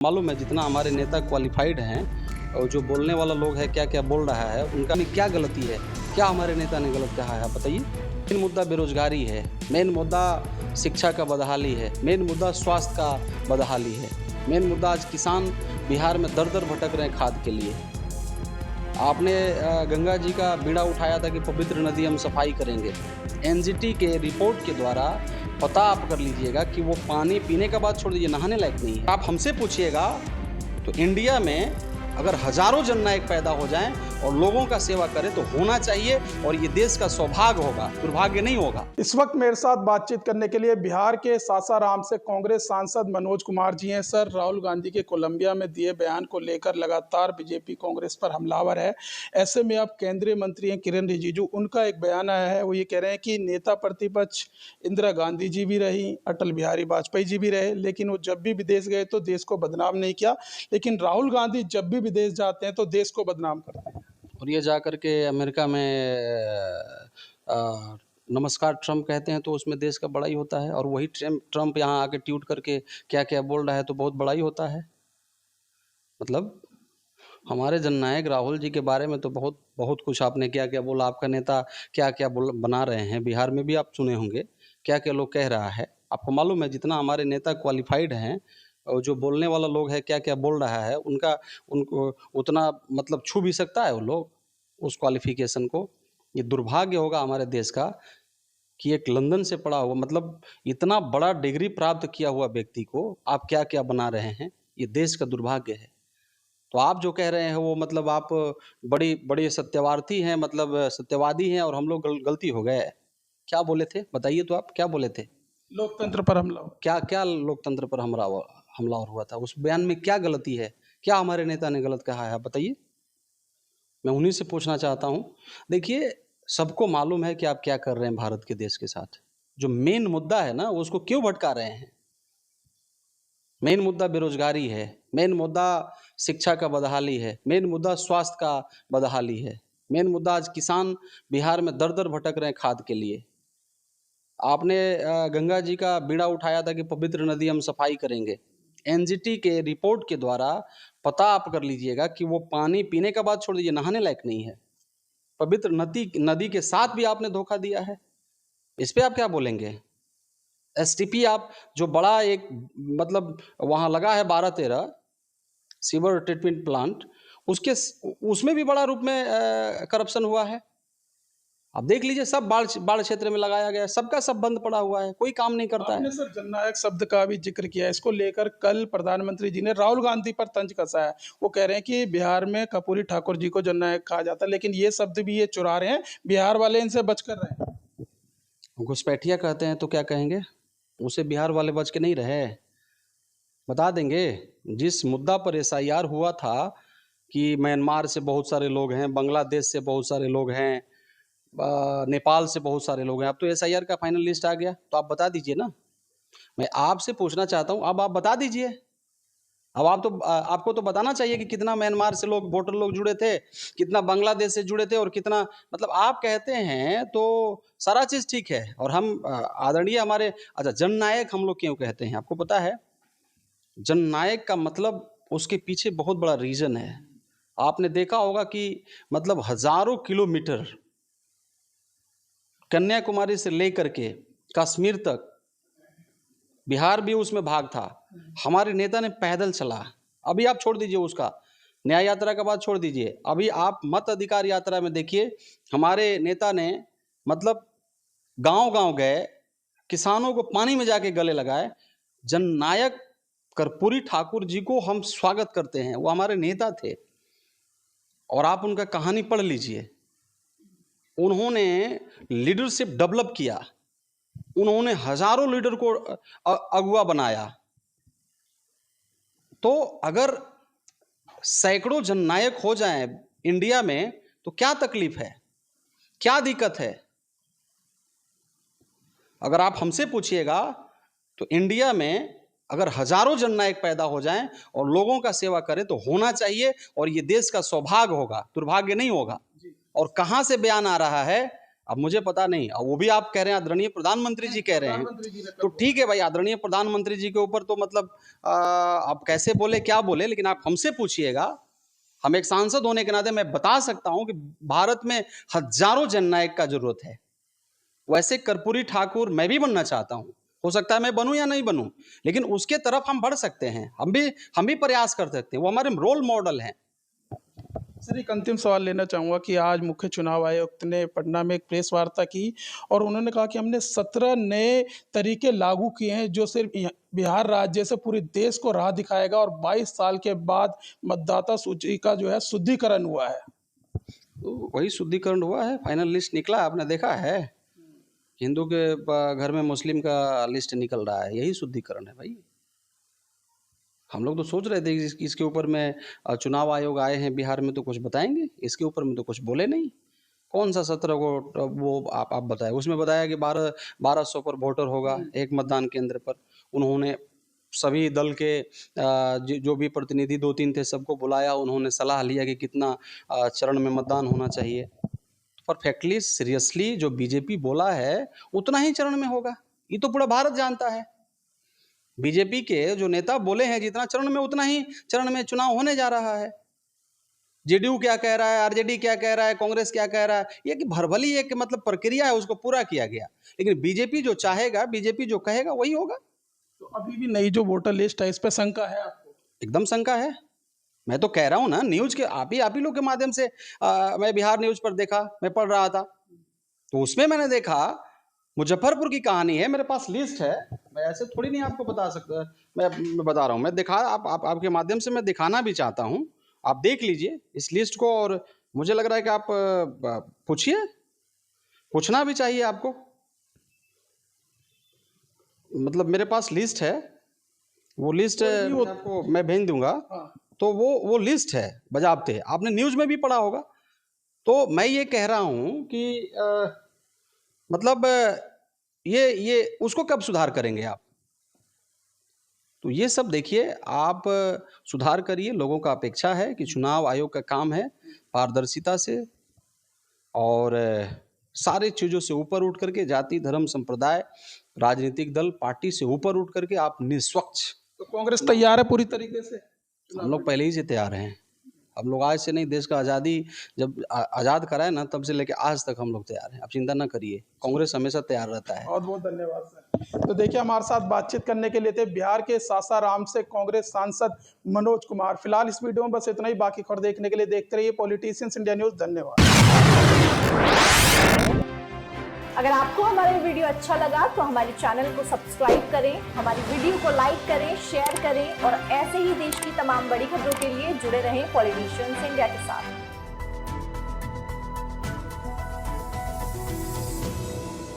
मालूम है जितना हमारे नेता क्वालिफाइड हैं और जो बोलने वाला लोग है क्या क्या बोल रहा है, उनका में क्या गलती है, क्या हमारे नेता ने गलत कहा है, आप बताइए। मेन मुद्दा बेरोजगारी है, मेन मुद्दा शिक्षा का बदहाली है, मेन मुद्दा स्वास्थ्य का बदहाली है, मेन मुद्दा आज किसान बिहार में दर दर भटक रहे हैं खाद के लिए। आपने गंगा जी का बीड़ा उठाया था कि पवित्र नदी हम सफाई करेंगे। एनजीटी के रिपोर्ट के द्वारा पता आप कर लीजिएगा कि वो पानी पीने का बात छोड़ दीजिए, नहाने लायक नहीं है। आप हमसे पूछिएगा तो इंडिया में अगर हजारों जननायक पैदा हो जाएं और लोगों का सेवा करें तो होना चाहिए, और ये देश का सौभाग्य होगा, दुर्भाग्य नहीं होगा। इस वक्त मेरे साथ बातचीत करने के लिए बिहार के सासाराम से कांग्रेस सांसद मनोज कुमार जी हैं। सर, राहुल गांधी के कोलंबिया में दिए बयान को लेकर लगातार बीजेपी कांग्रेस पर हमलावर है। ऐसे में अब केंद्रीय मंत्री हैं किरण रिजिजू, उनका एक बयान आया है। वो ये कह रहे हैं कि नेता प्रतिपक्ष इंदिरा गांधी जी भी रही, अटल बिहारी वाजपेयी जी भी रहे, लेकिन वो जब भी विदेश गए तो देश को बदनाम नहीं किया, लेकिन राहुल गांधी जब भी विदेश जाते हैं तो देश को बदनाम करते हैं। और ये जा कर के अमेरिका में नमस्कार ट्रम्प कहते हैं तो उसमें देश का बड़ाई होता है, और वही ट्रम्प यहाँ आके ट्वीट करके क्या क्या बोल रहा है तो बहुत बड़ाई होता है। मतलब हमारे जननायक राहुल जी के बारे में तो बहुत बहुत कुछ आपने क्या क्या बोला, आपका नेता क्या क्या बना रहे हैं, बिहार में भी आप सुने होंगे क्या क्या लोग कह रहा है। आपको मालूम है जितना हमारे नेता क्वालिफाइड हैं और जो बोलने वाला लोग है क्या क्या बोल रहा है, उनको उतना मतलब छू भी सकता है वो लोग उस क्वालिफिकेशन को। ये दुर्भाग्य होगा हमारे देश का कि एक लंदन से पढ़ा हुआ, मतलब इतना बड़ा डिग्री प्राप्त किया हुआ व्यक्ति को आप क्या क्या बना रहे हैं, ये देश का दुर्भाग्य है। तो आप जो कह रहे हैं वो मतलब आप बड़ी बड़ी सत्यवार्थी हैं, मतलब सत्यवादी हैं, और हम लोग गलती हो गए। क्या बोले थे बताइए, तो आप क्या बोले थे? लोकतंत्र पर हमला। क्या क्या लोकतंत्र पर हमला हुआ था? उस बयान में क्या गलती है, क्या हमारे नेता ने गलत कहा है, आप बताइए। मैं उन्हीं से पूछना चाहता हूँ। देखिए, सबको मालूम है कि आप क्या कर रहे हैं भारत के देश के साथ। जो मेन मुद्दा है ना, उसको क्यों भटका रहे हैं? मेन मुद्दा बेरोजगारी है, मेन मुद्दा शिक्षा का बदहाली है, मेन मुद्दा स्वास्थ्य का बदहाली है, मेन मुद्दा आज किसान बिहार में दर दर भटक रहे हैं खाद के लिए। आपने गंगा जी का बीड़ा उठाया था कि पवित्र नदी हम सफाई करेंगे। एनजीटी के रिपोर्ट के द्वारा पता आप कर लीजिएगा कि वो पानी पीने का बात छोड़ दीजिए, नहाने लायक नहीं है। पवित्र नदी के साथ भी आपने धोखा दिया है। इस पे आप क्या बोलेंगे? एसटीपी आप जो बड़ा एक मतलब वहाँ लगा है 12-13 सीवर ट्रीटमेंट प्लांट, उसमें भी बड़ा रूप में करप्शन हुआ है। आप देख लीजिए, सब बाढ़ क्षेत्र में लगाया गया है, सबका सब बंद पड़ा हुआ है, कोई काम नहीं करता है। आपने सर जननायक शब्द का भी जिक्र किया है। इसको लेकर कल प्रधानमंत्री जी ने राहुल गांधी पर तंज कसा है। वो कह रहे हैं कि बिहार में कर्पूरी ठाकुर जी को जननायक कहा जाता है, लेकिन ये शब्द भी ये चुरा रहे हैं, बिहार वाले इनसे बच कर रहे हैं। घुसपैठिया कहते हैं तो क्या कहेंगे? उसे बिहार वाले बच के नहीं रहे। बता देंगे जिस मुद्दा पर एसआईआर हुआ था कि म्यांमार से बहुत सारे लोग हैं, बांग्लादेश से बहुत सारे लोग हैं, नेपाल से बहुत सारे लोग हैं। अब तो एसआईआर का फाइनल लिस्ट आ गया, तो आप बता दीजिए ना। मैं आपसे पूछना चाहता हूं, अब आप बता दीजिए। अब आपको तो बताना चाहिए कि कितना म्यांमार से लोग वोटर लोग जुड़े थे, कितना बांग्लादेश से जुड़े थे, और कितना मतलब आप कहते हैं तो सारा चीज़ ठीक है। और हम आदरणीय हमारे अच्छा जननायक हम लोग क्यों कहते हैं आपको पता है? जननायक का मतलब उसके पीछे बहुत बड़ा रीजन है। आपने देखा होगा कि मतलब हजारों किलोमीटर कन्याकुमारी से लेकर के कश्मीर तक, बिहार भी उसमें भाग था, हमारे नेता ने पैदल चला। अभी आप छोड़ दीजिए उसका न्याय यात्रा का बात छोड़ दीजिए, अभी आप मत अधिकार यात्रा में देखिए, हमारे नेता ने मतलब गांव गांव गए, किसानों को पानी में जाके गले लगाए। जननायक कर्पूरी ठाकुर जी को हम स्वागत करते हैं, वो हमारे नेता थे। और आप उनका कहानी पढ़ लीजिए, उन्होंने लीडरशिप डेवलप किया, उन्होंने हजारों लीडर को अगुवा बनाया। तो अगर सैकड़ों जननायक हो जाएं इंडिया में तो क्या तकलीफ है, क्या दिक्कत है? अगर आप हमसे पूछिएगा तो इंडिया में अगर हजारों जननायक पैदा हो जाएं और लोगों का सेवा करें तो होना चाहिए, और ये देश का सौभाग्य होगा, दुर्भाग्य नहीं होगा। और कहां से बयान आ रहा है? अब मुझे पता नहीं, अब वो भी आप कह रहे हैं आदरणीय प्रधानमंत्री जी कह रहे हैं, तो ठीक है भाई, आदरणीय प्रधानमंत्री जी के ऊपर तो मतलब आप कैसे बोले क्या बोले, लेकिन आप हमसे पूछिएगा। हम एक सांसद होने के नाते मैं बता सकता हूं कि भारत में हजारों जननायक का जरूरत है। वैसे कर्पूरी ठाकुर मैं भी बनना चाहता हूं, हो सकता है मैं बनूं या नहीं बनूं, लेकिन उसके तरफ हम बढ़ सकते हैं, हम भी प्रयास कर सकते हैं, वो हमारे रोल मॉडल हैं। सर एक अंतिम सवाल लेना चाहूँगा कि आज मुख्य चुनाव आयुक्त ने पटना में एक प्रेस वार्ता की और उन्होंने कहा कि हमने 17 नए तरीके लागू किए हैं जो सिर्फ बिहार राज्य से पूरे देश को राह दिखाएगा और 22 साल के बाद मतदाता सूची का जो है शुद्धिकरण हुआ है। तो वही शुद्धिकरण हुआ है, फाइनल लिस्ट निकला, आपने देखा है, हिंदू के घर में मुस्लिम का लिस्ट निकल रहा है, यही शुद्धिकरण है भाई। हम लोग तो सोच रहे थे कि इसके ऊपर में चुनाव आयोग आए हैं बिहार में तो कुछ बताएंगे, इसके ऊपर में तो कुछ बोले नहीं। कौन सा 17 को वो आप बताए, उसमें बताया कि 1200 पर वोटर होगा एक मतदान केंद्र पर। उन्होंने सभी दल के जो भी प्रतिनिधि 2-3 थे सबको बुलाया, उन्होंने सलाह लिया कि कितना चरण में मतदान होना चाहिए। परफेक्टली सीरियसली जो बीजेपी बोला है उतना ही चरण में होगा, ये तो पूरा भारत जानता है। बीजेपी के जो नेता बोले हैं जितना चरण में उतना ही चरण में चुनाव होने जा रहा है। जेडीयू क्या कह रहा है, आरजेडी क्या कह रहा है, कांग्रेस क्या कह रहा है, ये कि भरभली एक मतलब प्रक्रिया है, उसको पूरा किया गया। लेकिन बीजेपी जो चाहेगा, बीजेपी जो कहेगा वही होगा। तो अभी भी नई जो वोटर लिस्ट है इस पर शंका है आपको? एकदम शंका है। मैं तो कह रहा हूं ना, न्यूज के आप ही लोग के माध्यम से मैं बिहार न्यूज पर देखा, मैं पढ़ रहा था, तो उसमें मैंने देखा मुजफ्फरपुर की कहानी है, मेरे पास लिस्ट है, मैं ऐसे थोड़ी नहीं आपको बता सकता। मैं बता रहा हूँ, मैं दिखा आपके माध्यम से मैं दिखाना भी चाहता हूँ, आप देख लीजिए इस लिस्ट को। और मुझे लग रहा है कि आप पूछिए, पूछना भी चाहिए आपको। मतलब मेरे पास लिस्ट है, वो लिस्ट आपको मैं भेज दूंगा। तो वो लिस्ट है बजाबते, आपने न्यूज में भी पढ़ा होगा। तो मैं ये कह रहा हूं कि मतलब ये उसको कब सुधार करेंगे आप? तो ये सब देखिए, आप सुधार करिए। लोगों का अपेक्षा है कि चुनाव आयोग का काम है पारदर्शिता से और सारी चीज़ों से ऊपर उठ करके, जाति धर्म संप्रदाय राजनीतिक दल पार्टी से ऊपर उठ करके आप निष्पक्ष। तो कांग्रेस तैयार है पूरी तरीके से? हम लोग पहले ही से तैयार हैं। हम लोग आज से नहीं, देश का आज़ादी जब आज़ाद कराए ना तब से लेकर आज तक हम लोग तैयार हैं, आप चिंता ना करिए, कांग्रेस हमेशा तैयार रहता है। बहुत बहुत धन्यवाद सर। तो देखिए हमारे साथ बातचीत करने के लिए थे बिहार के सासाराम से कांग्रेस सांसद मनोज कुमार। फिलहाल इस वीडियो में बस इतना ही, बाकी खबर देखने के लिए देखते रहिए पॉलिटिशियंस इंडिया न्यूज। धन्यवाद। अगर आपको हमारा वीडियो अच्छा लगा तो हमारे चैनल को सब्सक्राइब करें, हमारी वीडियो को लाइक करें, शेयर करें और ऐसे ही देश की तमाम बड़ी खबरों के लिए जुड़े रहें पॉलिटिशियंस इंडिया के साथ।